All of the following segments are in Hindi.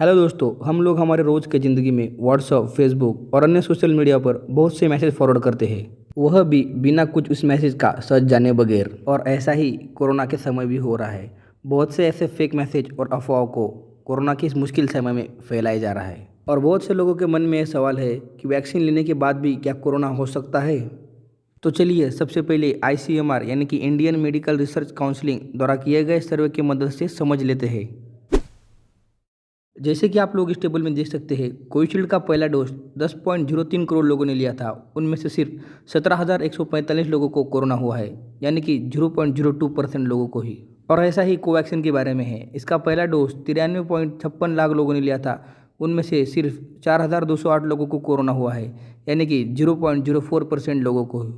हेलो दोस्तों, हम लोग हमारे रोज़ की ज़िंदगी में व्हाट्सअप, फेसबुक और अन्य सोशल मीडिया पर बहुत से मैसेज फॉरवर्ड करते हैं, वह भी बिना कुछ उस मैसेज का सच जाने बगैर। और ऐसा ही कोरोना के समय भी हो रहा है। बहुत से ऐसे फेक मैसेज और अफवाहों को कोरोना के इस मुश्किल समय में फैलाया जा रहा है। और बहुत से लोगों के मन में यह सवाल है कि वैक्सीन लेने के बाद भी क्या कोरोना हो सकता है। तो चलिए सबसे पहले ICMR यानी कि इंडियन मेडिकल रिसर्च काउंसिलिंग द्वारा किए गए सर्वे की मदद से समझ लेते हैं। जैसे कि आप लोग इस टेबल में देख सकते हैं, कोविशील्ड का पहला डोज 10.03 करोड़ लोगों ने लिया था। उनमें से सिर्फ 17,145 लोगों को कोरोना हुआ है, यानी कि 0.02% लोगों को ही। और ऐसा ही कोवैक्सीन के बारे में है। इसका पहला डोज 93.56 लाख लोगों ने लिया था। उनमें से सिर्फ 4,208 लोगों को कोरोना हुआ है, यानी कि 0.04% लोगों को ही।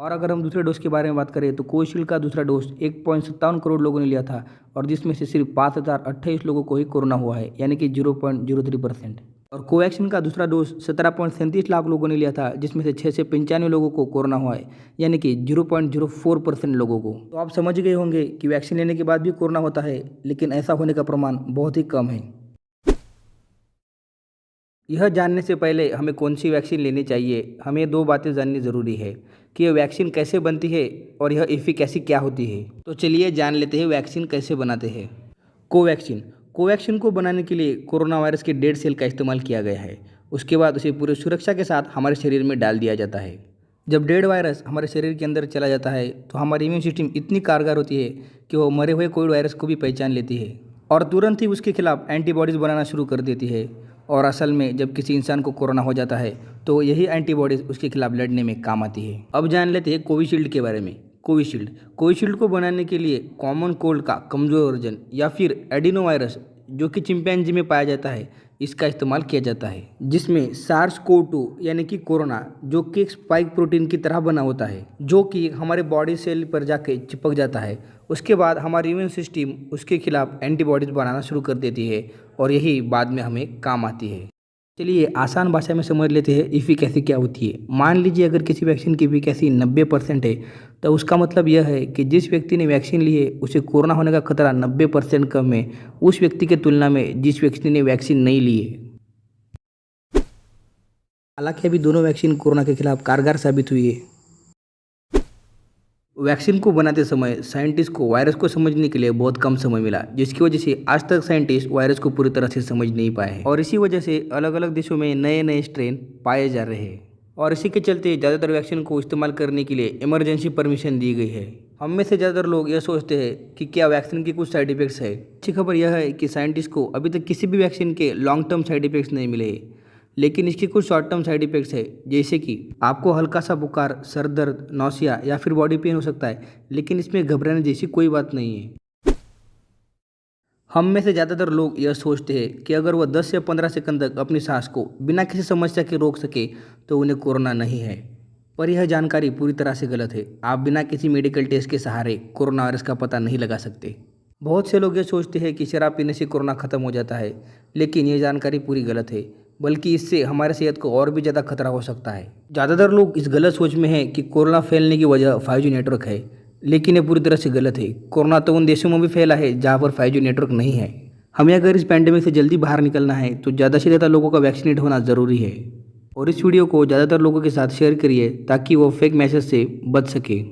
और अगर हम दूसरे डोज के बारे में बात करें तो कोविशील्ड का दूसरा डोज 1.57 करोड़ लोगों ने लिया था, और जिसमें से सिर्फ 5,028 लोगों को ही कोरोना हुआ है, यानी कि 0.03%। और कोवैक्सीन का दूसरा डोज 17.37 लाख लोगों ने लिया था, जिसमें से 6 से 95 लोगों को कोरोना हुआ है, यानी कि 0.04% लोगों को। तो आप समझ गए होंगे कि वैक्सीन लेने के बाद भी कोरोना होता है, लेकिन ऐसा होने का प्रमाण बहुत ही कम है। यह जानने से पहले हमें कौन सी वैक्सीन लेनी चाहिए, हमें दो बातें जाननी ज़रूरी है कि यह वैक्सीन कैसे बनती है और यह एफिकेसी क्या होती है। तो चलिए जान लेते हैं वैक्सीन कैसे बनाते हैं। कोवैक्सीन कोवैक्सीन को बनाने के लिए कोरोना वायरस के डेड सेल का इस्तेमाल किया गया है। उसके बाद उसे पूरी सुरक्षा के साथ हमारे शरीर में डाल दिया जाता है। जब डेड वायरस हमारे शरीर के अंदर चला जाता है तो हमारी इम्यून सिस्टम इतनी कारगर होती है कि वो मरे हुए कोविड वायरस को भी पहचान लेती है और तुरंत ही उसके खिलाफ एंटीबॉडीज़ बनाना शुरू कर देती है। और असल में जब किसी इंसान को कोरोना हो जाता है तो यही एंटीबॉडीज़ उसके खिलाफ लड़ने में काम आती है। अब जान लेते हैं कोविशील्ड के बारे में। कोविशील्ड को बनाने के लिए कॉमन कोल्ड का कमज़ोर वर्जन या फिर एडिनो वायरस, जो कि चिंपैंजी में पाया जाता है, इसका इस्तेमाल किया जाता है, जिसमें SARS-CoV-2 यानी कि कोरोना, जो कि एक स्पाइक प्रोटीन की तरह बना होता है, जो कि हमारे बॉडी सेल पर जाके चिपक जाता है। उसके बाद हमारी इम्यून सिस्टम उसके खिलाफ एंटीबॉडीज़ बनाना शुरू कर देती है और यही बाद में हमें काम आती है। चलिए आसान भाषा में समझ लेते हैं एफिकेसी क्या होती है। मान लीजिए अगर किसी वैक्सीन की एफिकेसी 90% है, तो उसका मतलब यह है कि जिस व्यक्ति ने वैक्सीन ली है उसे कोरोना होने का खतरा 90% कम है उस व्यक्ति की तुलना में जिस व्यक्ति ने वैक्सीन नहीं ली है। हालांकि अभी दोनों वैक्सीन कोरोना के खिलाफ कारगर साबित हुई है। वैक्सीन को बनाते समय साइंटिस्ट को वायरस को समझने के लिए बहुत कम समय मिला, जिसकी वजह से आज तक साइंटिस्ट वायरस को पूरी तरह से समझ नहीं पाए हैं। और इसी वजह से अलग अलग देशों में नए नए स्ट्रेन पाए जा रहे हैं। और इसी के चलते ज़्यादातर वैक्सीन को इस्तेमाल करने के लिए इमरजेंसी परमिशन दी गई है। हम में से ज़्यादातर लोग यह सोचते हैं कि क्या वैक्सीन के कुछ साइड इफेक्ट्स है। अच्छी खबर यह है कि साइंटिस्ट को अभी तक किसी भी वैक्सीन के लॉन्ग टर्म साइड इफेक्ट्स नहीं मिले हैं, लेकिन इसके कुछ शॉर्ट टर्म साइड इफेक्ट्स है, जैसे कि आपको हल्का सा बुखार, सर दर्द, नौसिया या फिर बॉडी पेन हो सकता है, लेकिन इसमें घबराने जैसी कोई बात नहीं है। हम में से ज़्यादातर लोग यह सोचते हैं कि अगर वह 10 से 15 सेकंड तक अपनी सांस को बिना किसी समस्या के रोक सके तो उन्हें कोरोना नहीं है। पर यह जानकारी पूरी तरह से गलत है। आप बिना किसी मेडिकल टेस्ट के सहारे कोरोना वायरस का पता नहीं लगा सकते। बहुत से लोग ये सोचते हैं कि शराब पीने से कोरोना खत्म हो जाता है, लेकिन यह जानकारी पूरी गलत है, बल्कि इससे हमारे सेहत को और भी ज़्यादा खतरा हो सकता है। ज़्यादातर लोग इस गलत सोच में हैं कि कोरोना फैलने की वजह 5G नेटवर्क है, लेकिन ये पूरी तरह से गलत है। कोरोना तो उन देशों में भी फैला है जहाँ पर 5G नेटवर्क नहीं है। हमें अगर इस पैंडेमिक से जल्दी बाहर निकलना है तो ज़्यादा से ज़्यादा लोगों का वैक्सीनेट होना ज़रूरी है। और इस वीडियो को ज़्यादातर लोगों के साथ शेयर करिए ताकि वो फेक मैसेज से बच सके।